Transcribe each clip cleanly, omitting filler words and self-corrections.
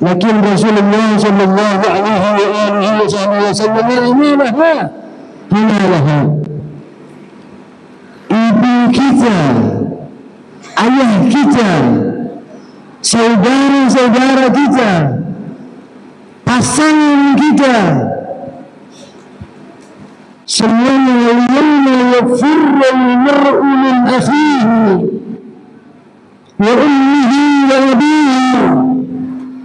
Lakin Rasulullah sallallahu alaihi wasallam hanalah ibu kita, ayah kita, saudara-saudara kita, pasangan kita, semuanya yawma yafirru al-mar'u min akhihi wa ummihi wa abihi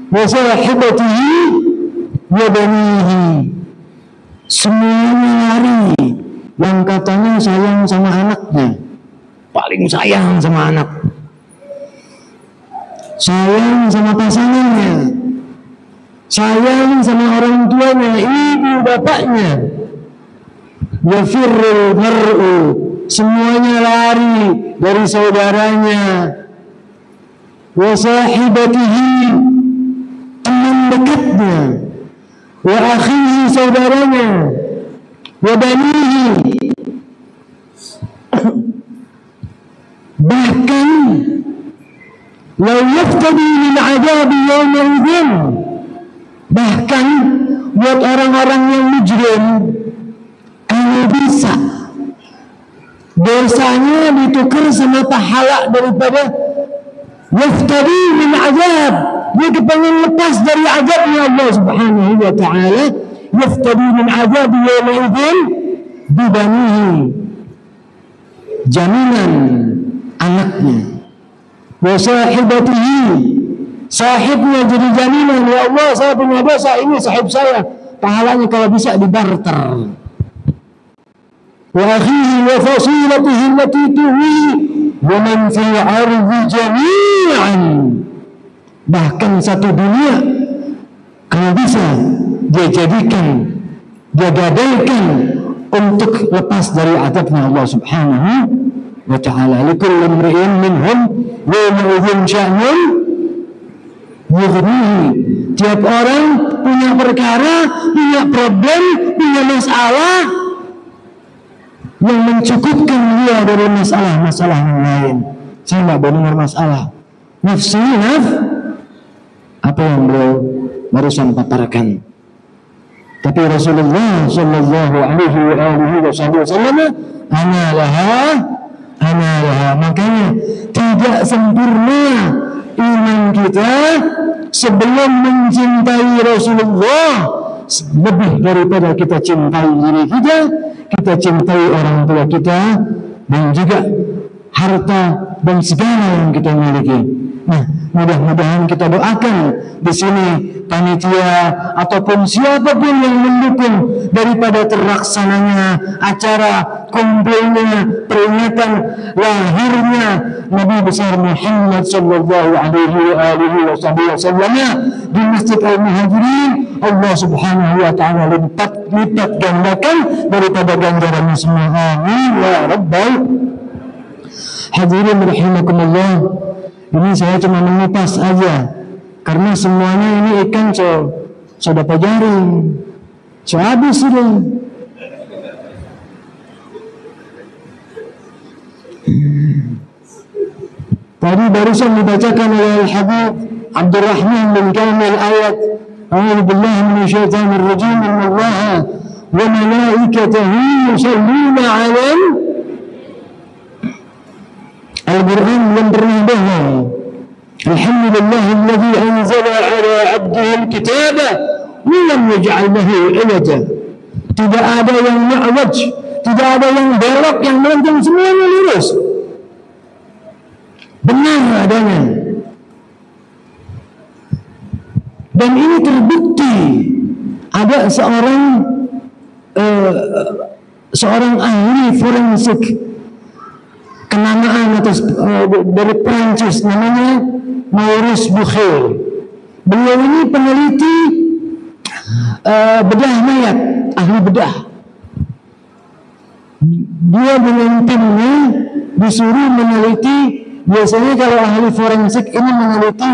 wa sahibatihi wa banihi. Semuanya lari yang katanya sayang sama anaknya, paling sayang sama anak, sayang sama pasangannya, sayang sama orang tuanya, ibu bapaknya. Yafirrul mar'u, semuanya lari dari saudaranya, wa sahibatihi, teman dekatnya, wa akhihi, saudaranya, wa banihi, bahkan law yaftadi min adabi yawma idzin, bahkan buat orang-orang yang mujrim, kalau bisa dosanya ditukar sama pahala daripada yaftadi min azab, dia kepengen lepas dari azabnya Allah subhanahu wa ta'ala. Yaftadi min azab yawma idzin bibanihi, jaminan anaknya, wa sahibatihi, sahibnya jadi jaminan, ya Allah saya punya dosa, ini sahib saya, pahalanya kalau bisa dibarter. Wa akhihi wa fasilatihi allati tuwi wa man fil ardi jami'an, bahkan satu dunia kalau bisa dia jadikan, dia gadaikan untuk lepas dari azabnya Allah subhanahu wa ta'ala. Likulli imri'in minhum yawma idzin sya'nun yughnihi, tiap orang punya perkara, punya problem, punya masalah yang mencukupkan dia dari masalah-masalah yang lain. Saya tidak mendengar masalah nafsi, apa yang beliau barusan paparkan. Tapi Rasulullah sallallahu alaihi wasallam ana laha, makanya tidak sempurna iman kita sebelum mencintai Rasulullah lebih daripada kita cintai diri kita cintai orang tua kita, dan juga harta dan segala yang kita miliki. Nah, mudah-mudahan kita doakan di sini panitia ataupun siapapun yang mendukung daripada terlaksananya acara kumpulnya peringatan lahirnya Nabi besar Muhammad sallallahu alaihi wasallam di Masjid Al-Muhajirin. Allah subhanahu wa ta'ala lipat gandakan daripada ganjarannya semua. Amin ya rabbal hadirin rahimakumullah. Ini saya cuma mengupas aja, karena semuanya ini ikan so dapat jaring, so habis sudah. Tadi barusan dibacakan oleh Al-Habib Abdurrahman bin Kamil ayat A'udzu billahi minasyaitonir rajim, innallaha wa malaikatahu yusholluna 'alan Al-Quran yang beribadah. Alhamdulillahilladzi anzala 'ala 'abdihi al-kitaba wa lam yaj'al lahu 'iwaja. Tidak ada yang mu'waj, tidak ada yang belok, yang melengkung, semuanya lurus. Benar adanya. Dan ini terbukti ada seorang ahli forensik kenamaan atas dari Prancis, namanya Maurice Bucaille. Beliau ini peneliti bedah mayat, ahli bedah. Dia dengan timnya disuruh meneliti, biasanya kalau ahli forensik ini meneliti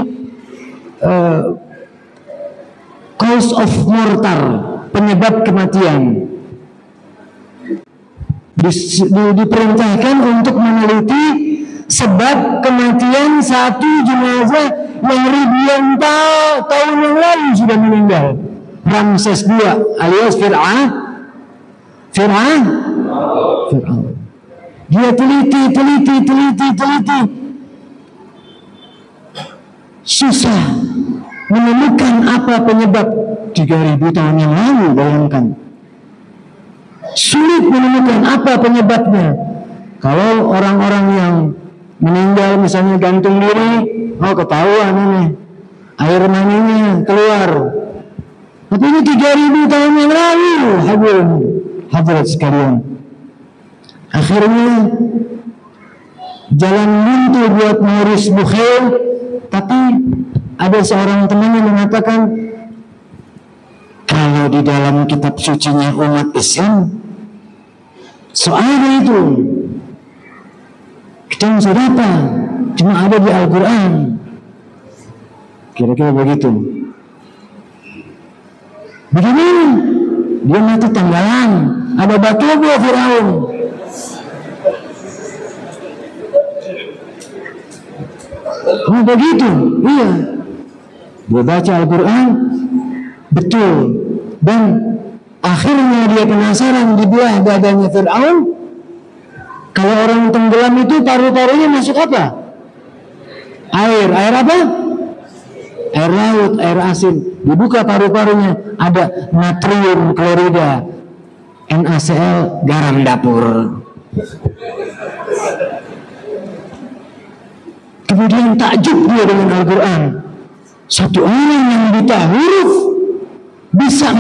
cause of mortal, penyebab kematian. Diperintahkan untuk meneliti sebab kematian satu jenazah yang ribuan tahun yang lalu sudah meninggal. Ramses II alias Fir'aun. Dia teliti. Susah menemukan apa penyebab 3000 tahun yang lalu, bayangkan. Sulit menemukan apa penyebabnya. Kalau orang-orang yang meninggal misalnya gantung diri, oh ketahuan ini, air maninya keluar. Tapi ini 3000 tahun yang lalu, hadirat sekalian. Akhirnya jalan buntu buat Maurice Bucaille, tapi ada seorang teman yang mengatakan, kalau di dalam kitab sucinya umat Islam soalnya itu kita bisa dapat, cuma ada di Al-Quran. Kira-kira begitu. Bagaimana? Dia mati tanggalan, ada batu buat Firaun. Oh begitu, iya. Dia baca Al-Quran, betul. Dan akhirnya dia penasaran, di belah dadanya Firaun. Kalau orang tenggelam itu paru-parunya masuk apa? Air apa? Air laut, air asin. Dibuka paru-parunya, ada natrium klorida, NaCl, garam dapur. Kemudian takjub dia dengan Al-Quran. Satu orang yang buta huruf bisa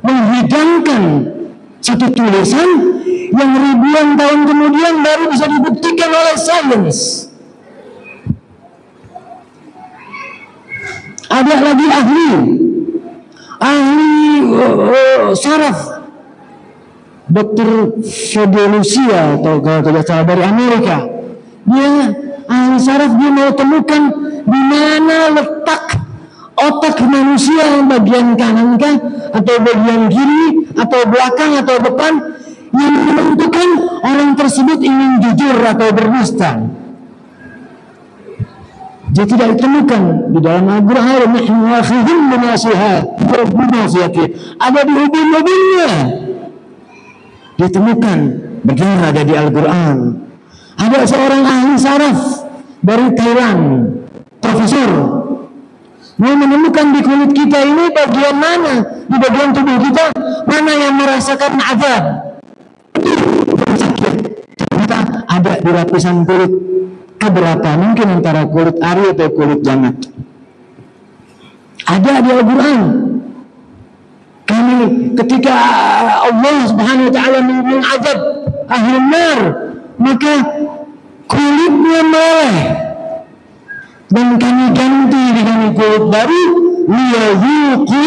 menghidangkan satu tulisan yang ribuan tahun kemudian baru bisa dibuktikan oleh sains. Ada lagi ahli saraf, Dr. Fedelucia atau kalau tidak salah dari Amerika. Dia ahli saraf, dia mau temukan di mana letak otak manusia, bagian kanan kah atau bagian kiri atau belakang atau depan, yang menentukan orang tersebut ingin jujur atau berdusta. Dia tidak ditemukan di dalam Al-Quran. Ada di ubin-ubinnya. Ditemukan, begini ada di Al-Quran. Ada seorang ahli saraf dari Thailand, profesor, mau menemukan di kulit kita ini bagian mana, di bagian tubuh kita mana yang merasakan azab. Ternyata ada di lapisan kulit keberapa, mungkin antara kulit ari atau kulit jangat. Ada di Al-Quran. Kami ketika Allah Subhanahu wa taala mengazab ahli nar, maka kulitnya meleleh dan kami ganti dengan kulit baru, liyadzuqu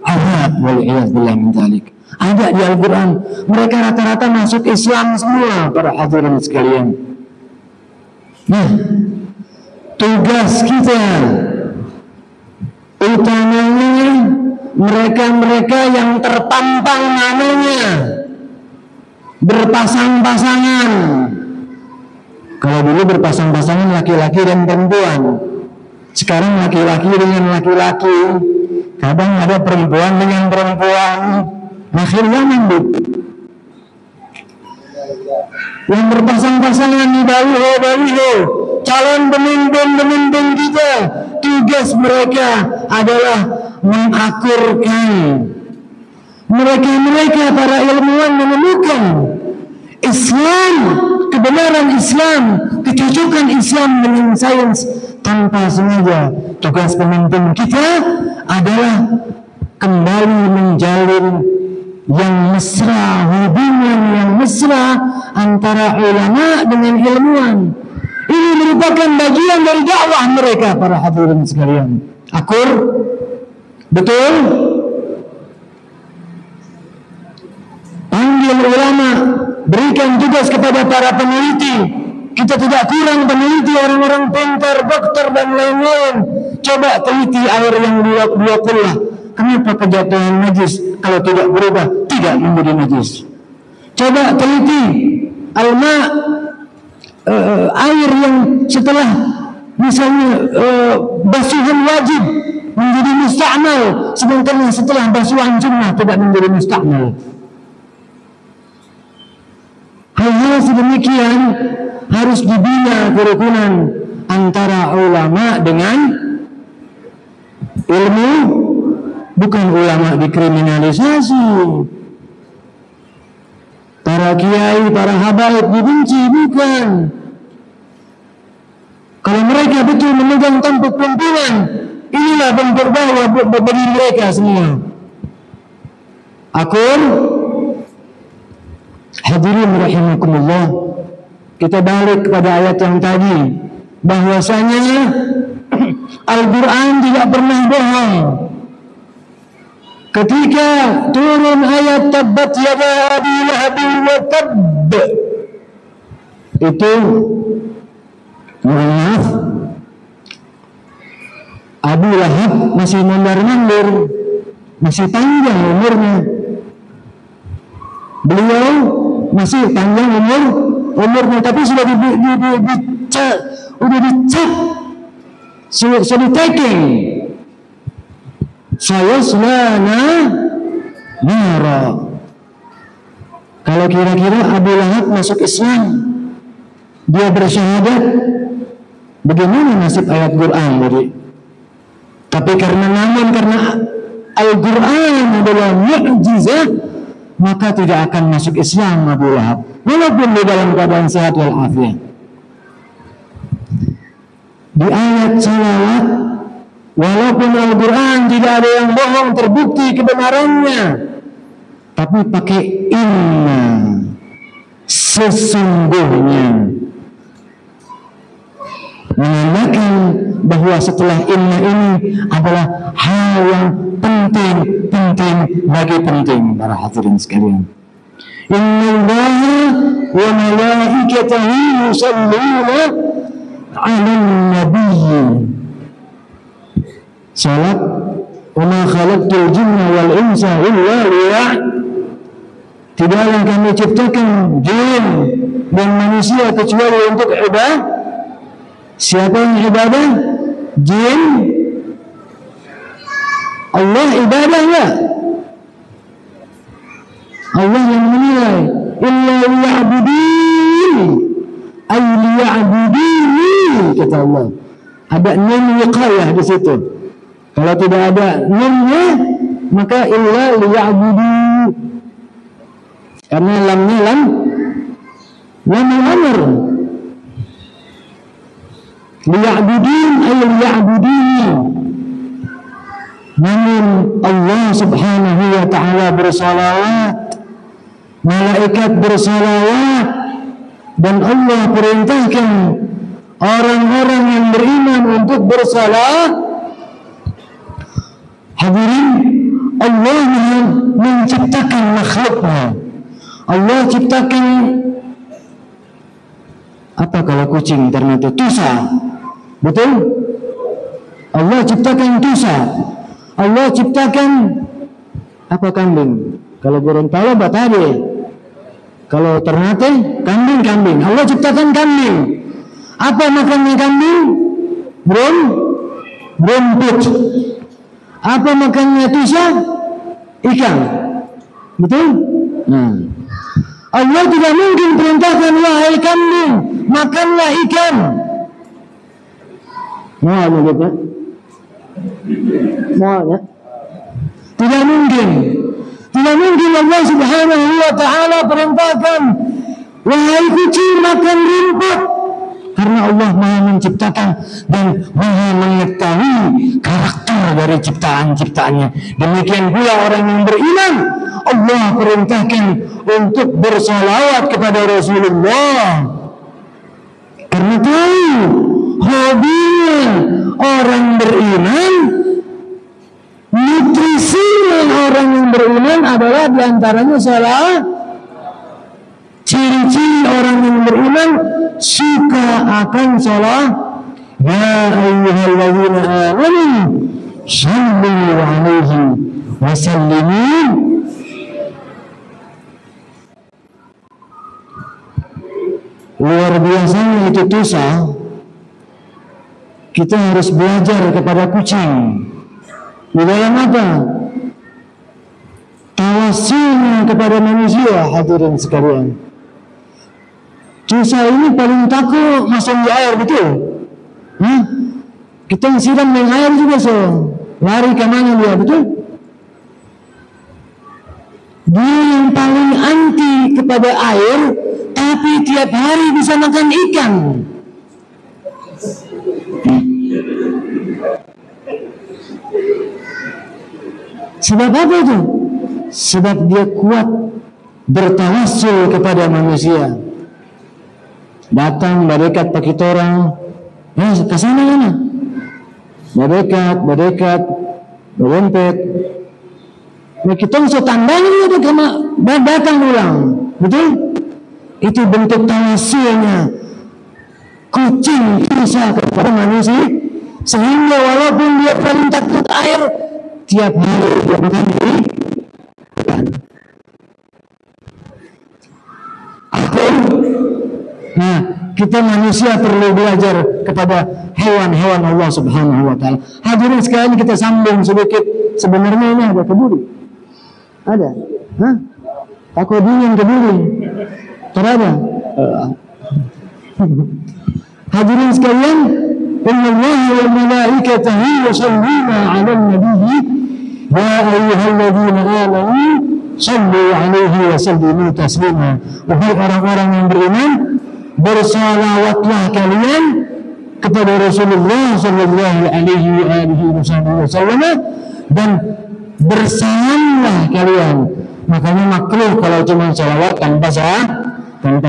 azab wal iyad billah min dzalik. Ada di Al-Quran. Mereka rata-rata masuk Islam semua, para hadirin sekalian. Nah, tugas kita utamanya mereka-mereka yang terpampang namanya berpasang-pasangan. Kalau dulu berpasang-pasangan laki-laki dan perempuan, sekarang laki-laki dengan laki-laki, kadang ada perempuan dengan perempuan. Akhirnya mandut. Yang berpasang-pasangan di baliho, calon pemimpin kita, tugas mereka adalah mengakurkan. Mereka para ilmuwan menemukan Islam, kebenaran Islam, kecocokan Islam dengan sains tanpa sengaja. Tugas pemimpin kita adalah kembali menjalin yang mesra, hubungan yang mesra antara ulama dengan ilmuwan. Ini merupakan bagian dari dakwah mereka, para hadirin sekalian. Akur, betul? Panggil ulama, berikan tugas kepada para peneliti. Kita tidak kurang peneliti, orang-orang pintar, dokter dan lain-lain. Coba teliti air yang dua kulah. Kenapa kejatuhan najis kalau tidak berubah tidak menjadi najis? Coba teliti air yang setelah misalnya basuhan wajib menjadi musta'mal, sedangkan setelah basuhan sunnah tidak menjadi musta'mal. Hal-hal sedemikian harus dibina kerukunan antara ulama dengan ilmu, bukan ulama dikriminalisasi, para kiai, para habaib dibenci, bukan. Kalau mereka betul memegang tampuk pimpinan, inilah bentuk dakwah bagi mereka semua. Aku hadirin rahimakumullah, kita balik kepada ayat yang tadi, bahwasanya Al-Quran tidak pernah bohong. Ketika turun ayat tabbat yada abi lahab wa tabb, itu maaf, Abu Lahab masih mondar-mandir, masih panjang umurnya. Beliau masih panjang umurnya, tapi sudah dicap, sudah ditaking. Saya selana nara. Kalau kira-kira Abu Lahab masuk Islam, dia bersyahadat, bagaimana nasib ayat Quran tadi? Tapi karena Al-Quran adalah mukjizat, maka tidak akan masuk Islam Abu Lahab, walaupun di dalam keadaan sehat walafiat. Di ayat salawat, walaupun Al-Quran tidak ada yang bohong, terbukti kebenarannya, tapi pakai inna, sesungguhnya, menandakan bahwa setelah inna ini adalah hal yang penting bagi penting para hadirin sekalian. Innallaha wa malaikatahu yusalluna 'alan nabiy. Salat, wa ma khalaqtul jinna wal insa illa liya'budun. Tidaklah kami ciptakan jin dan manusia kecuali untuk ibadah. Siapa yang ibadah? Jin. Allah ibadah enggak? Allah yang menilai. Illa liya'budun, ay liya'buduni, kata Allah. Ada nun wiqayah di situ. Kalau tidak ada nunnya, maka illa liya'budun, karena lamnya lam al-amr. Liya'budun ay liya'buduni. Namun Allah subhanahu wa ta'ala bersalawat, malaikat bersalawat, dan Allah perintahkan orang-orang yang beriman untuk bersalawat. Hadirin, Allah menciptakan makhluknya. Allah ciptakan apa kalau kucing ternyata tusa, betul? Allah ciptakan tusa. Allah ciptakan apa, kambing? Kalau Gorontalo batade, kalau Ternate kambing. Allah ciptakan kambing. Apa makannya kambing? Rumput. Apa makannya tusa? Ikan. Betul? Allah tidak mungkin perintahkan, wahai kambing, makanlah ikan. Mau begitu? Mau ya? Tidak mungkin. Tidak mungkin Allah subhanahu wa ta'ala perintahkan, wahai kucing, makan rumput. Karena Allah maha menciptakan dan maha mengetahui karakter dari ciptaan-ciptaannya. Demikian pula orang yang beriman, Allah perintahkan untuk bersalawat kepada Rasulullah. Karena tahu hobinya orang beriman, nutrisi orang yang beriman adalah diantaranya salawat. Ciri-ciri orang yang beriman suka akan salawat. Ya ayyuhalladzina amanu sallu alaihi wa sallimu. Luar biasanya itu tusa. kita harus belajar kepada kucing. Di dalam apa? Tawassulnya kepada manusia, hadirin sekalian. Dosa ini paling takut masuk di air, betul? Kita yang siram dengan air juga lari kemana dia, betul? Dia yang paling anti kepada air, tapi tiap hari bisa makan ikan. Sebab apa itu? Sebab dia kuat bertawassul kepada manusia. Datang berdekat pakai orang, ke sana mana? Berdekat, berempet. Nah, kita bisa tandanya dia kena datang ulang, betul? Itu bentuk tawassulnya kucing bisa kepada manusia, sehingga walaupun dia paling takut air, tiap hari dia makan ikan. Nah, kita manusia perlu belajar kepada hewan-hewan Allah Subhanahu wa Ta'ala. Hadirin sekalian, kita sambung sedikit. Sebenarnya ini ada keburi. Ada? Aku dingin keburi. Terada? Hadirin sekalian, inna Allah wa malaikatahu yusalluna 'alan nabiyyi ya ayyuhalladzina amanu sallu 'alaihi wa sallimu taslima. Wahai orang-orang yang beriman, bersalawatlah kalian kepada Rasulullah sallallahu alaihi wasallam dan bersalamlah kalian. Makanya makruh kalau cuma salawat tanpa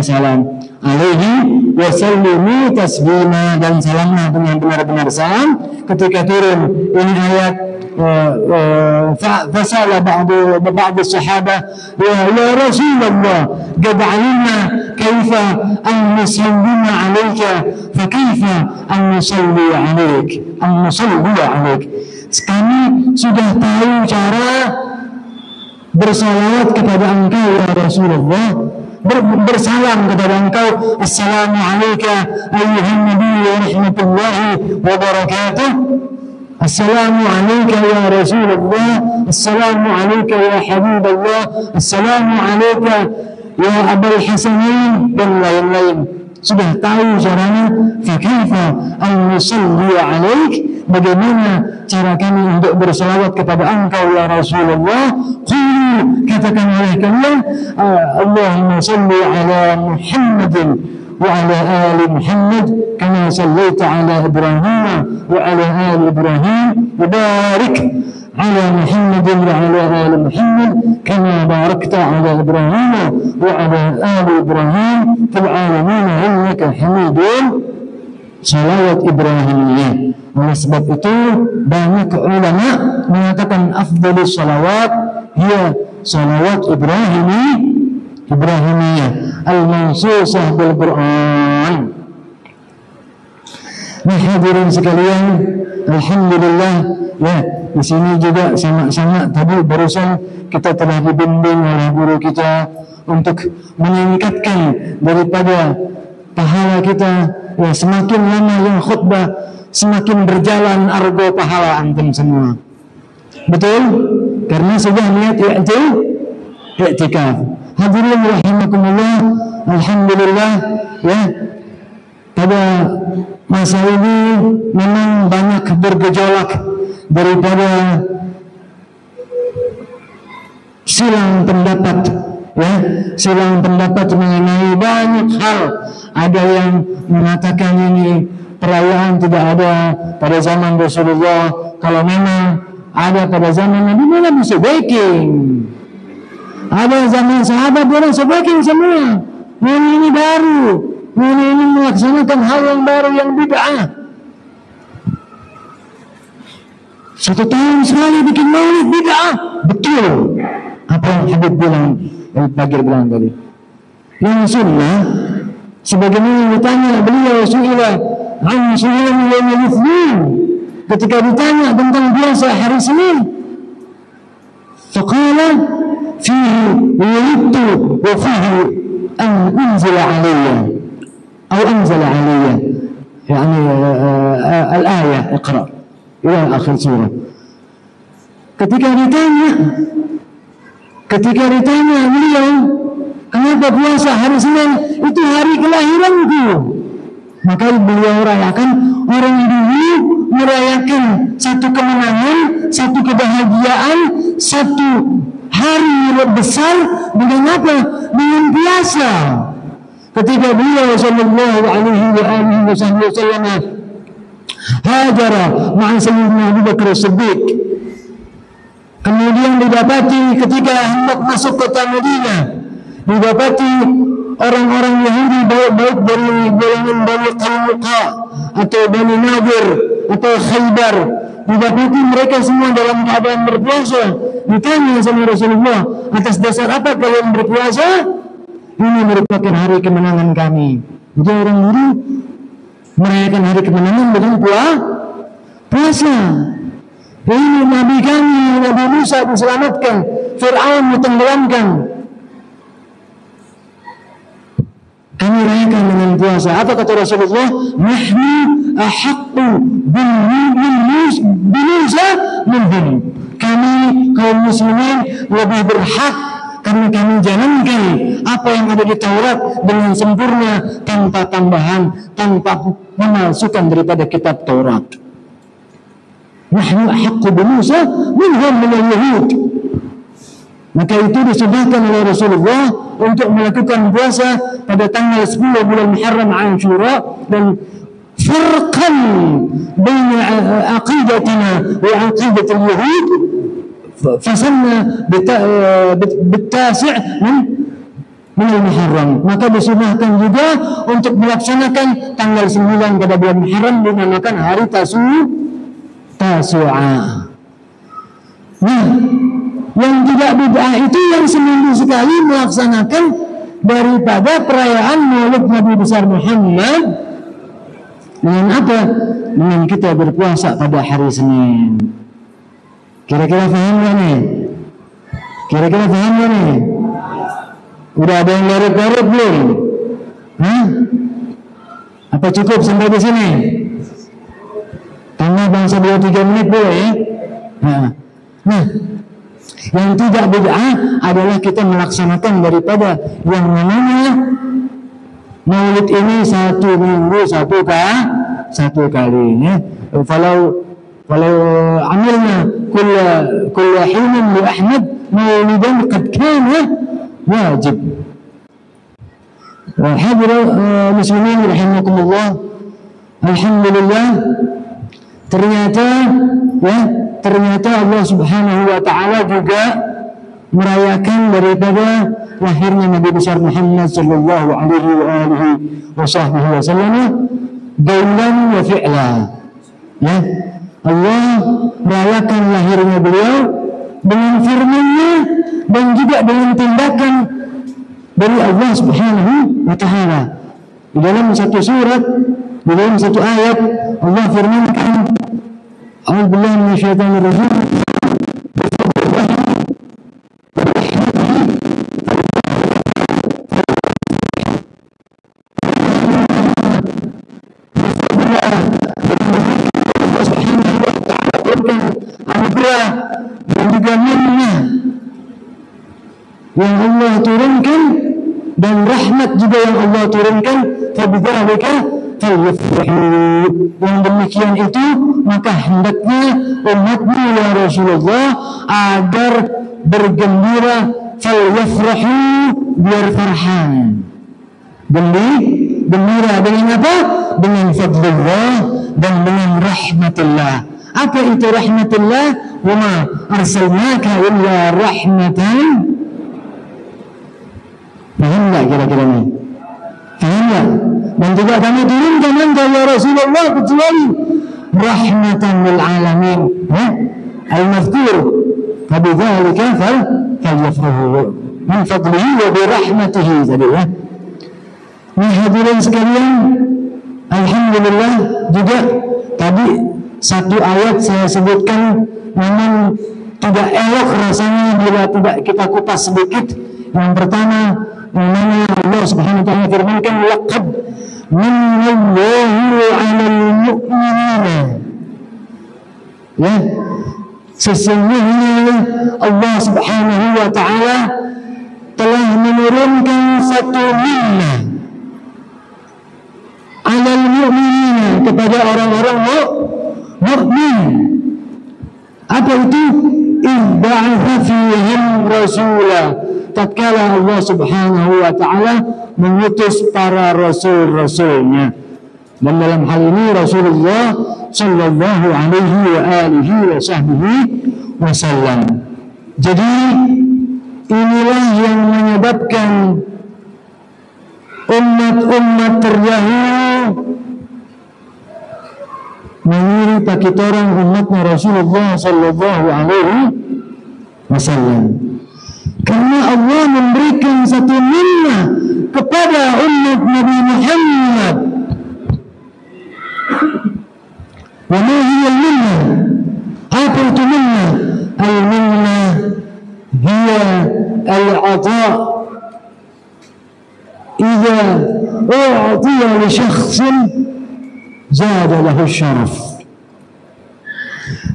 salam. Alaihi wasallimu taslima, dan salamlah dengan benar-benar salam. Ketika turun ini ayat fasala ba'd as-sahabah ya Rasulullah qad 'alimna kaifa an nusallima 'alaika fa kaifa an nusalli 'alaik. Kami sudah tahu cara bersalawat kepada engkau ya Rasulullah, bersalam kepada engkau. Assalamu alayka ayyuhan nabiy wa rahmatullahi wa barakatuh. Assalamu alayka ya Rasulullah. Assalamu alayka ya Habiballah. Assalamu alayka ya Abul Hasanain, dan lain-lain. Sudah tahu caranya. Fakaifa an nusalli alaik, bagaimana cara kami untuk bersalawat kepada engkau ya Rasulullah. Qulu, katakan oleh kalian, Allahumma salli ala Muhammadin wa ala ali Muhammad kama sallaita ala Ibrahim wa ala ali Ibrahim, wa barik ala Muhammadin wa ala ali Muhammad kama barakta ala Ibrahim wa ala ali Ibrahim fil alamin innaka Hamidun. Salawat Ibrahimiyah. Oleh sebab itu banyak ulama mengatakan afdhalus salawat hiya salawat Ibrahimiyah al-mansusah bil Quran. Nah, hadirin sekalian, alhamdulillah ya, di sini juga sama-sama tadi barusan kita telah dibimbing oleh guru kita untuk meningkatkan daripada pahala kita. Ya, semakin lama yang khutbah, semakin berjalan argo pahala antum semua. Betul? Karena sudah niat i'tikaf. Hadirin rahimakumullah, alhamdulillah ya, pada masa ini memang banyak bergejolak daripada silang pendapat. Ya, silang pendapat mengenai banyak hal. Ada yang mengatakan ini perayaan tidak ada pada zaman Rasulullah. Kalau memang ada pada zaman Nabi, mana bisa baking? Ada zaman sahabat, orang sebaking semua. Ini baru. Ini melaksanakan hal yang baru, yang bid'ah. 1 tahun sekali bikin maulid bid'ah. Betul. Apa yang Habib bilang, Bagir bilang tadi. Yang sunnah, sebagaimana ditanya beliau su'ilah an su'il yawm al-ithnin, ketika ditanya tentang biasa hari Senin, faqala fihi wulidtu wa fihi an unzila alayya atau anzala alayya. Yani al-ayah Iqra ila akhir surah. Ketika ditanya beliau, kenapa puasa hari Senin? Itu hari kelahiranku. Maka beliau rayakan, orang dulu merayakan satu kemenangan, satu kebahagiaan, satu hari yang besar dengan apa? Dengan puasa. Ketika beliau sallallahu alaihi wasallam hajara ma'a sayyidina Abu Bakar As-Siddiq, kemudian didapati ketika hendak masuk kota Madinah, didapati orang-orang Yahudi baik dari golongan Bani Qainuqa atau Bani Nadir atau Khaybar, didapati mereka semua dalam keadaan berpuasa. Ditanya sama Rasulullah, atas dasar apa kalian berpuasa? Ini merupakan hari kemenangan kami. Jadi orang dulu merayakan hari kemenangan dengan puasa. Ini Nabi kami, Nabi Musa diselamatkan, Fir'aun ditenggelamkan. Kami rayakan dengan puasa. Apa kata Rasulullah? Nahnu ahaqqu bil Musa minhum. Kami kaum muslimin lebih berhak karena kami jalankan apa yang ada di Taurat dengan sempurna, tanpa tambahan, tanpa memalsukan daripada kitab Taurat. Nahnu ahaqqu bi Musa minhum min al-Yahud. Maka itu disebutkan oleh Rasulullah untuk melakukan puasa pada tanggal 10 bulan Muharram Ashura, dan farqan baina aqidatina wa aqidatil Yahud fasanna bitasi' min al-Muharram. Maka disunahkan juga untuk melaksanakan tanggal 9 pada bulan Muharram dinamakan hari Tasu'a. Nah, yang tidak bid'ah itu yang seminggu sekali melaksanakan daripada perayaan Maulid Nabi besar Muhammad dengan apa? Dengan kita berpuasa pada hari Senin. Kira-kira paham gak nih? Kira-kira paham gak nih? Udah ada yang garuk-garuk belum? Hah? Apa cukup sampai di sini? Tambah bangsa 2-3 menit boleh ya? Nah, yang tidak bid'ah adalah kita melaksanakan daripada yang namanya Maulid ini 1 minggu satu kali ya. Walau amilna kulla hinin li Ahmad maulidan qad kana wajib. Hadirin muslimin rahimakumullah, alhamdulillah, ternyata Allah Subhanahu wa taala juga merayakan daripada lahirnya Nabi besar Muhammad sallallahu alaihi wasallam qaulan wa fi'la. Ya, Allah merayakan lahirnya beliau dengan firman-Nya dan juga dengan tindakan dari Allah Subhanahu wa taala. Di dalam satu surat, di dalam satu ayat, Allah firmankan, A'udzu billahi minasyaitonir rajim. Dan juga minna yang Allah turunkan dan rahmat juga yang Allah turunkan, fabidzalika falyafrahu. Yang demikian itu maka hendaknya umatmu ya Rasulullah agar bergembira, falyafrahu, biar farhan. Gembira dengan apa? Dengan fadlullah dan dengan rahmatullah. Apa itu rahmatullah? Wa ma arsalnaka illa rahmatan. Paham tak kira-kira ini? Paham tak? Dan juga kami turunkan engkau ya Rasulullah kecuali rahmatan lil alamin. Al-mazkur fabidzalika falyafrahu min fadlihi wa bi rahmatihi tadi ya. Nah, hadirin sekalian, alhamdulillah juga tadi satu ayat saya sebutkan memang tidak elok rasanya bila tidak kita kupas sedikit. Yang pertama, yang mana Allah Subhanahu wa taala firmankan, laqad manallahu 'alal mu'minina. Ya, sesungguhnya Allah Subhanahu wa taala telah menurunkan satu minnah 'alal mu'minina, kepada orang-orang mukmin. Apa itu? Ibba'atha fihim rasula, tatkala Allah Subhanahu wa taala mengutus para rasul-rasulnya, dan dalam hal ini Rasulullah sallallahu alaihi wa alihi wa sahbihi wasallam. Jadi inilah yang menyebabkan umat-umat terdahulu mengiring pakit orang umatnya Rasulullah sallallahu alaihi wasallam, karena Allah memberikan satu minnah kepada umat Nabi Muhammad. Wa ma hiya al-minnah? Apa itu minnah? Al-minnah hiya al-'ata' idza u'tiya li syakhsin zada lahu syaraf.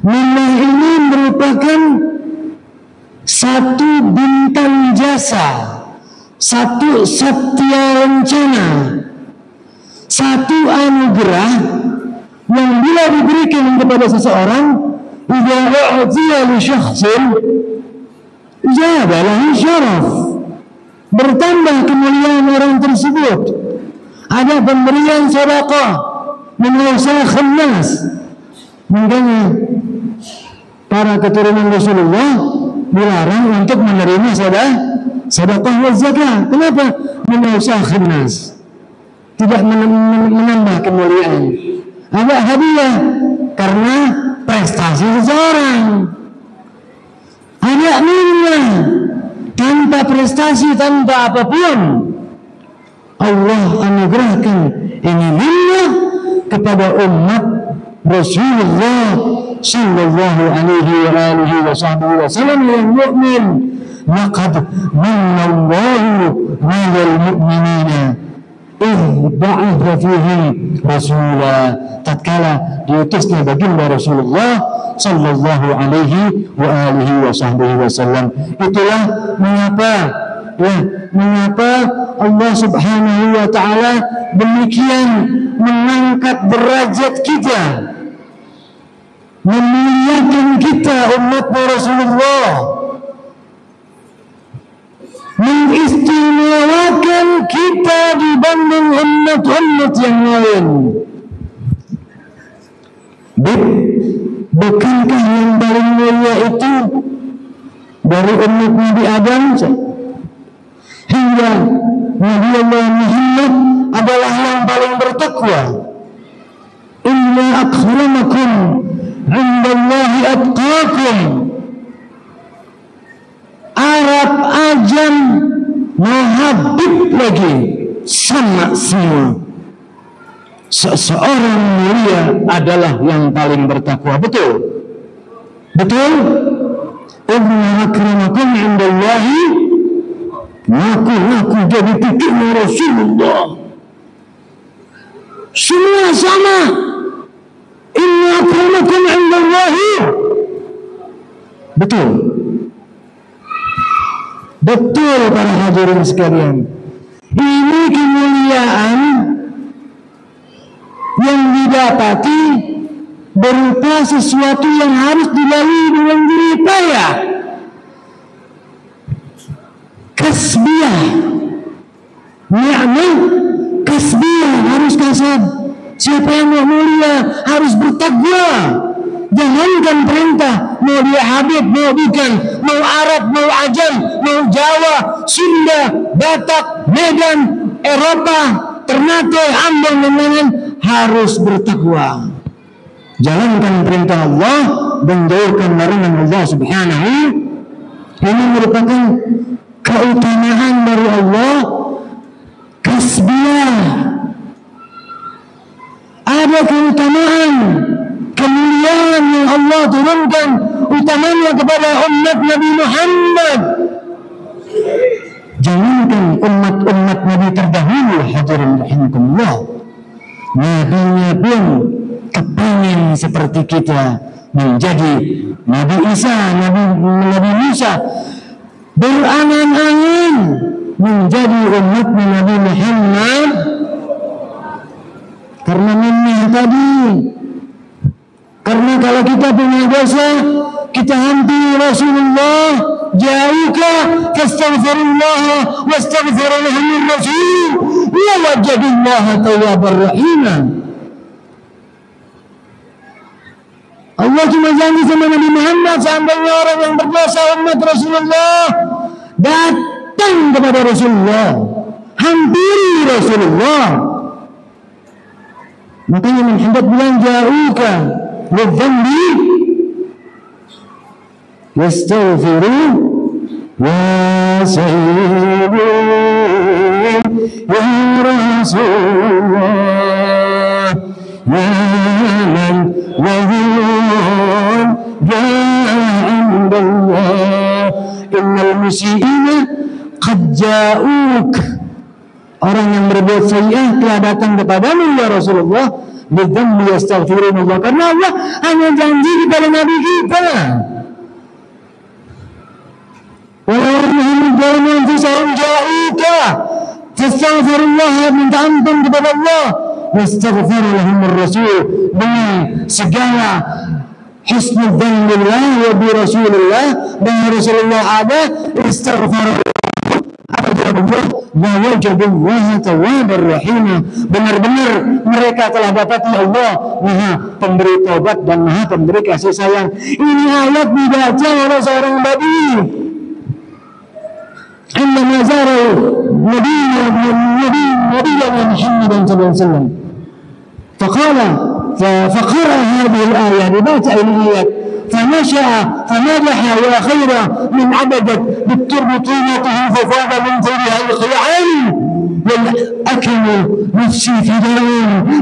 Minnah ini merupakan satu bintang jasa, satu satya rencana, satu anugerah yang bila diberikan kepada seseorang, idza u'tiya li syakhsin zada lahu syaraf, bertambah kemuliaan orang tersebut. Ada pemberian sedekah min awsakhin nas. Makanya para keturunan Rasulullah dilarang untuk menerima sedekah dan zakat. Kenapa? Min awsakhin nas, tidak menambah kemuliaan. Ada hadiah karena prestasi seseorang. Ada minnah tanpa prestasi, tanpa apapun. Allah anugerahkan ini minnah kepada umat Rasulullah sallallahu alaihi wa alihi wa sahbihi wasallam yang mukmin. Laqad manallahu 'alal mu'minina idh ba'atha fihim rasula, tatkala diutusnya baginda Rasulullah sallallahu alaihi wa alihi wa sahbihi wasallam. Itulah mengapa Allah Subhanahu wa taala demikian mengangkat derajat kita, memuliakan kita umat Rasulullah, mengistimewakan kita dibanding umat-umat yang lain. Bukankah yang paling mulia itu dari umat Nabi Adam hingga Nabi Allah Muhammad adalah yang paling bertakwa? Inna akramakum 'indallahi atqakum. Arab, Ajam, Habib lagi sama semua. Seseorang mulia adalah yang paling bertakwa. Betul? Betul? Inna akramakum 'indallahi, ngaku jadi titiknya Rasulullah. Semua sama. Inna akramakum 'indallahi. Betul? Betul para hadirin sekalian. Ini kemuliaan yang didapati berupa sesuatu yang harus dilalui dengan jerih payah. Kasbiyah, ni'mah kasbiyah, harus kasab. Siapa yang mau mulia harus bertakwa. Jangankan perintah, mau dia Habib, mau bukan, mau Arab, mau Ajam, mau Jawa, Sunda, Batak, Medan, Eropa, Ternate, Ambon, dan lain-lain, harus bertakwa. Jalankan perintah Allah dan jauhkan larangan Allah Subhanahu. Ini merupakan keutamaan dari Allah, kasbiyah. Ada keutamaan, kemuliaan yang Allah turunkan utamanya kepada umat Nabi Muhammad. Jangankan umat-umat Nabi terdahulu, hadirin rahimakumullah, Nabinya pun kepingin seperti kita menjadi Nabi Isa, Nabi Musa, berangan-angan menjadi umat Nabi Muhammad karena minyak tadi. Karena kalau kita punya dosa, kita hampiri Rasulullah, jauhkah fastaghfirullah wastaghfir lahumur rasul wa wajadullaha tawwabar rahima. Allah cuma janji sama Nabi Muhammad, seandainya orang yang berdosa umat Rasulullah datang kepada Rasulullah, hampiri Rasulullah. Makanya Muhammad bilang jauhka lidzambi yastaghfiru wa sayyidun ya Rasulullah ya man lahun ja'andallah innal musi'ina qad ja'uk. Orang yang berbuat sayyi'ah telah datang kepadamu ya Rasulullah, bidzambi yastaghfirullah, karena Allah hanya janji kepada Nabi kita. Walaupun dalam anfusahum ja'uka fastaghfirullah, minta ampun kepada Allah, wastaghfir lahumur rasul, dengan segala husnul dzan billah wa bi Rasulillah, dengan Rasulullah ada, istighfar wa wajadullaha tawwabar rahim. Benar-benar mereka telah dapati Allah Maha pemberi taubat dan Maha pemberi kasih sayang. Ini ayat dibaca oleh seorang babi عندما زاروا نبي Muhammad sallallahu alaihi wasallam, فقرأ هذه الآية بباطئ الآيات فنشأ فنجح يا خير من عبدت بالترب طينته ففاض من ثرها القيعان والأكل نفسي فدان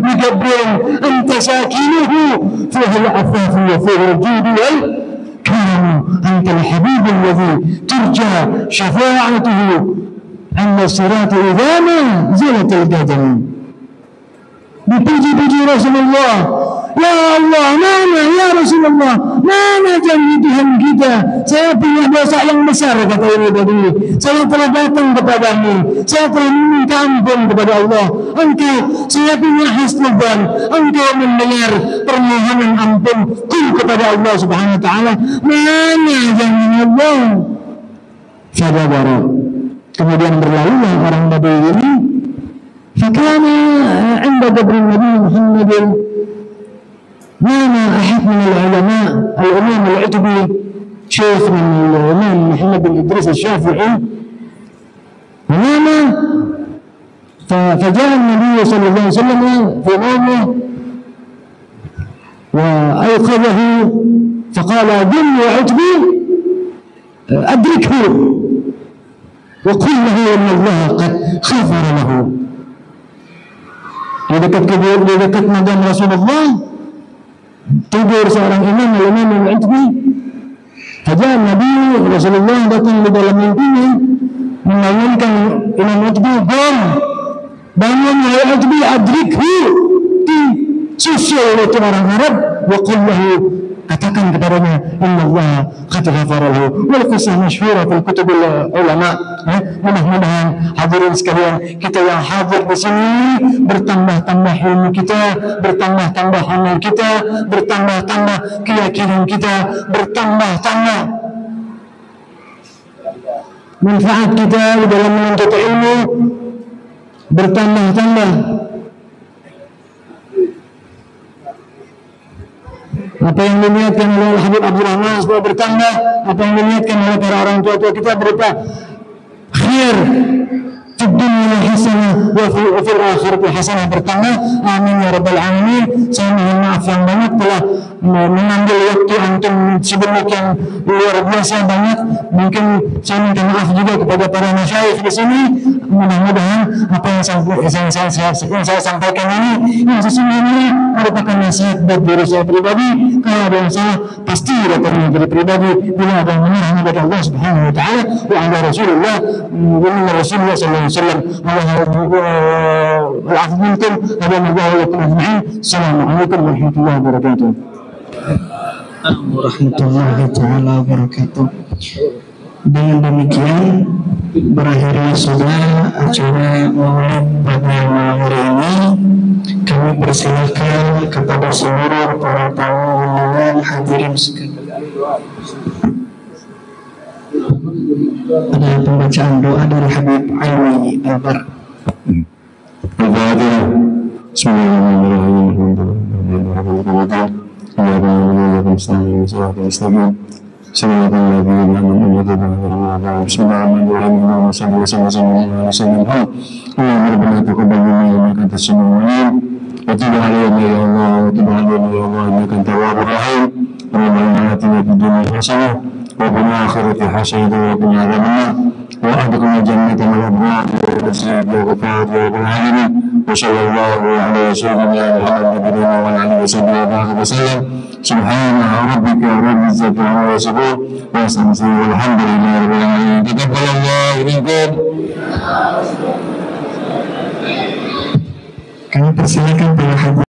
بجبر أنت ساكنه فيه العفاف وفيه الجود والكرم أنت الحبيب الذي ترجى شفاعته عند الصراط إذا ما زلت القدم. Dipuji-puji Rasulullah, ya Allah, mana ya Rasulullah, mana janji Tuhan kita? Saya punya dosa yang besar, kata ini tadi. Saya telah datang kepadamu, saya telah meminta ampun kepada Allah. Engkau, saya punya husnudzan, engkau mendengar permohonan ampunku kepada Allah Subhanahu wa taala. Mana janji Allah? Fadabara. Kemudian berlalulah orang Badui ini. فكان عند قبر النبي محمد نام أحد من العلماء الإمام العتبي شيخ من الإمام محمد بن إدريس الشافعي ونام. فجاء النبي صلى الله عليه وسلم في نومه وأيقظه فقال قم يا عتبي أدركه وقل له إن الله قد غفر له. Di dekat madam Rasulullah tidur seorang imam al-Itbi. Saja Nabi Rasulullah datang di dalam mimpinya membangunkan Imam Itbi, bangun ya Itbi, adrikhu, susul itu orang Arab, wa qul lahu, katakan kepadanya, innallaha qad ghafara lahu. Wal qisah masyhurah fil kutub ulama. Mudah-mudahan hadirin sekalian, kita yang hadir di sini bertambah-tambah ilmu kita, bertambah-tambah amal kita, bertambah-tambah keyakinan kita, bertambah-tambah manfaat kita dalam menuntut ilmu, bertambah-tambah apa yang diniatkan oleh Habib Abdul Rahman supaya bertambah, apa yang diniatkan oleh para orang tua-tua kita berupa khair fi dunya hasanah wa fil akhirati hasanah, bertambah. Amin ya rabbal alamin. Saya mohon maaf yang banyak telah mengambil waktu antum sedemikian luar biasa banyak. Mungkin saya minta maaf juga kepada para masyayikh di sini. Mudah-mudahan apa yang saya sampaikan ini yang sesungguhnya merupakan nasihat buat diri saya pribadi. Kalau ada yang salah pasti datangnya dari pribadi. Bila ada yang benar hanya dari Allah Subhanahu wa taala wa ala Rasulullah sallallahu alaihi wasallam. Wa'afu minkum wa lakum ajma'in. Assalamualaikum warahmatullahi wabarakatuh. Warahmatullahi taala wabarakatuh. Dengan demikian berakhirnya sudah acara Maulid pada malam hari ini. Kami persilakan kepada seluruh para tamu undangan hadirin sekalian. Ada pembacaan doa dari Habib Aini Albar. وفي الآخرة حسنة وقنا عذاب النار وأدخلنا الجنة مع الأبرار والسعادة والغفران يا رب العالمين وصلى الله على سيدنا محمد وعلى آله وصحبه وسلم سبحان ربك رب العزة عما يصفون وسلام والحمد لله رب العالمين تقبل الله منكم. Kami persilakan para hadirin